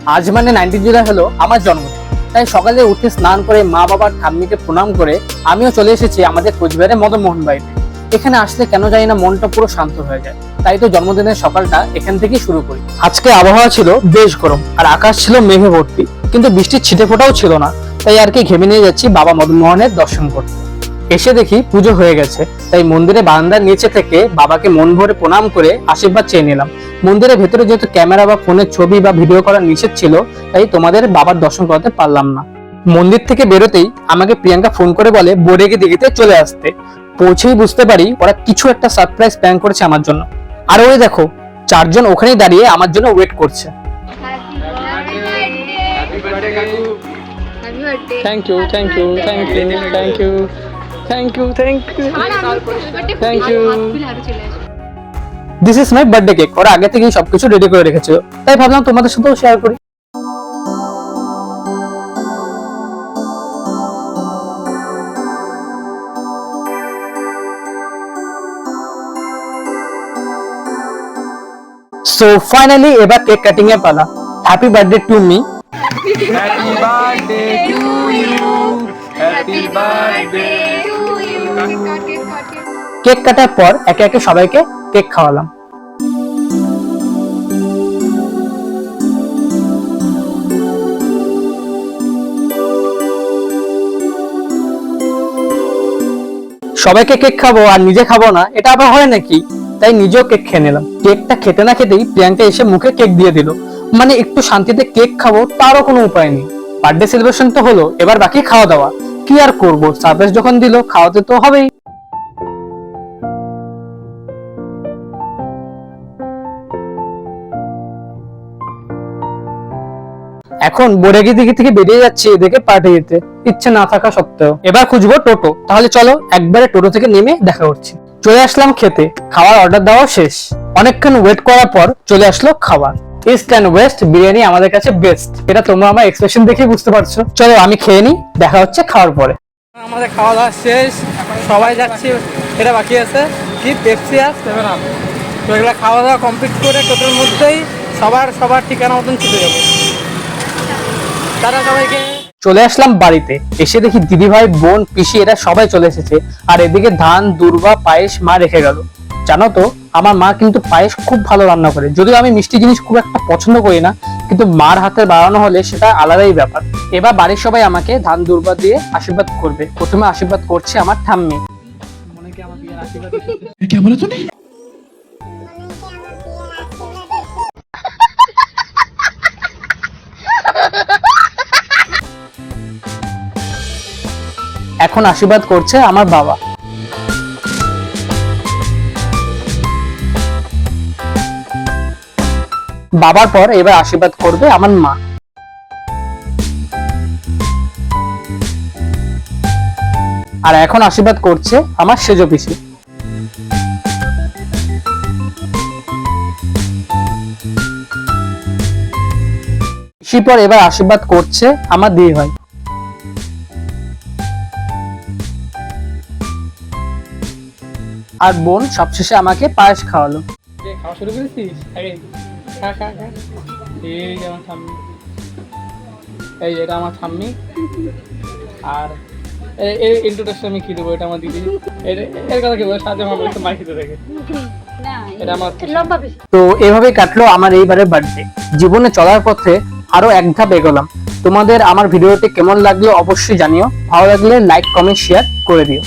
আজ মানে 19 জুলাই হলো আমার জন্মদিন। তাই সকালে উঠে স্নান করে মা বাবার ঠাম্মিকে প্রণাম করে আমিও চলে এসেছি আমাদের কোচবিহারের মদন মোহন বাড়িতে। এখানে আসলে কেন জানি না মনটা পুরো শান্ত হয়ে যায়। তাই তো জন্মদিনের সকালটা এখান থেকেই শুরু করি। আজকে আবহাওয়া ছিল বেশ গরম আর আকাশ ছিল মেঘে ভর্তি, কিন্তু বৃষ্টির ছিটেফোঁটাও ছিল না। তাই আর কি ঘেমে নিয়ে যাচ্ছি বাবা মদন মোহনের দর্শন করতে। এসে দেখি পুজো হয়ে গেছে, তাই মন্দিরে বারান্দার নিচে থেকে বাবাকে মন ভরে প্রণাম করে আশীর্বাদ চেয়ে নিলাম। মন্দিরের ভেতরে যেহেতু ক্যামেরা বা ফোনের ছবি বা ভিডিও করা নিষেধ ছিল, তাই তোমাদের বাবার দর্শন করতে পারলাম না। মন্দির থেকে বেরোতেই আমাকে প্রিয়াঙ্কা ফোন করে বলে বোর্ডেকে দিঘিতে চলে আসতে। পৌঁছেই বুঝতে পারি ওরা কিছু একটা সারপ্রাইজ প্ল্যান করেছে আমার জন্য। আর ওই দেখো, চারজন ওখানেই দাঁড়িয়ে আমার জন্য ওয়েট করছে। Thank you, thank you, thank you, thank you, thank you, thank you, thank you. This is my birthday cake. ওরা আগে থেকেই সবকিছু রেডি করে রেখেছিল, তাই ভাবলাম তোমাদের সাথেও শেয়ার করি। সো ফাইনালি এবার কেক কাটিং এর পালা। Happy birthday to me. Happy birthday to you. Happy birthday to you. Cake কাটার পর একে একে সবাইকে কেক খাওয়ালাম। সবাইকে কেক খাবো আর নিজে খাবো না, এটা আবার হয় নাকি? তাই নিজেও কেক খেয়ে নিলাম। কেকটা খেতে না খেতেই প্রিয়াঙ্কা এসে মুখে কেক দিয়ে দিল। মানে একটু শান্তিতে কেক খাবো তারও কোনো উপায় নেই। বার্থডে সেলিব্রেশন তো হলো, এবার বাকি খাওয়া দাওয়া। কি আর করবো, সারপ্রাইজ যখন দিল খাওয়াতে তো হবেই। এখন বোরেগি দিঘি থেকে বেরিয়ে যাচ্ছি এদিকে পার্টি দিতে, ইচ্ছে না থাকা সত্ত্বেও। এবার খুঁজবো টোটো। তাহলে চলো একবারে টোটো থেকে নেমে দেখা করছি। চলে আসলাম খেতে। খাওয়ার অর্ডার দেওয়া শেষ। অনেকক্ষণ ওয়েট করার পর চলে আসলো খাবার। ইস্ট অ্যান্ড ওয়েস্ট বিরিয়ানি আমাদের কাছে বেস্ট, এটা তোমরা আমার এক্সপ্রেশন দেখে বুঝতে পারছো। চলো আমি খেয়ে নিই, দেখা হচ্ছে খাওয়ার পরে। আমাদের খাওয়া দাওয়া শেষ, সবাই যাচ্ছি। এটা বাকি আছে কি পেপসি আর 7 আপ। তো এগুলো খাওয়া দাওয়া কমপ্লিট করে টোটোর মধ্যেই সবার ঠিকানা মতন চলে যাবো। তারা সবাইকে চলে আসলাম বাড়িতে। এসে দেখি দিদি ভাই বোন পিসি এরা সবাই চলে এসেছে। আর এদিকে ধান দুর্বা পায়েস মা রেখে গেল। জানো তো আমার মা কিন্তু পায়েস খুব ভালো রান্না করে। যদিও আমি মিষ্টি জিনিস খুব একটা পছন্দ করি না, কিন্তু মার হাতে বানানো হলে সেটা আলাদাই ব্যাপার। এবার বাড়ির সবাই আমাকে ধান দুর্বা দিয়ে আশীর্বাদ করবে। প্রথমে আশীর্বাদ করছে আমার ঠাম্মি। মনে কি আমার বিয়ের আশীর্বাদ क्या बोला तूने? এখন আশীর্বাদ করছে আমার বাবা। বাবার পর এবার আশীর্বাদ করবে আমার মা। আর এখন আশীর্বাদ করছে আমার সেজো পিসি। পিসি পর এবার আশীর্বাদ করছে আমার দিদি ভাই। আর বোন সবশেষে আমাকে পায়েস খাওয়ালো। খাওয়া শুরু করেছিস? খা খা খা। এই যে আমার ঠাম্মি, এই এটা আমার ঠাম্মি। আর এই ইন্ট্রোডাকশন আমি কি দেবো? এটা আমার দিদি। এর কথা কি বলবো? সাথে আমার একটু মার খেতে থাকে। এটা আমার তো এভাবে কাটলো আমার এইবারের বার্থডে। জীবনে চলার পথে আরো এক ধাপ এগোলাম। তোমাদের আমার ভিডিওটি কেমন লাগলো অবশ্যই জানিও। ভালো লাগলে লাইক কমেন্ট শেয়ার করে দিও।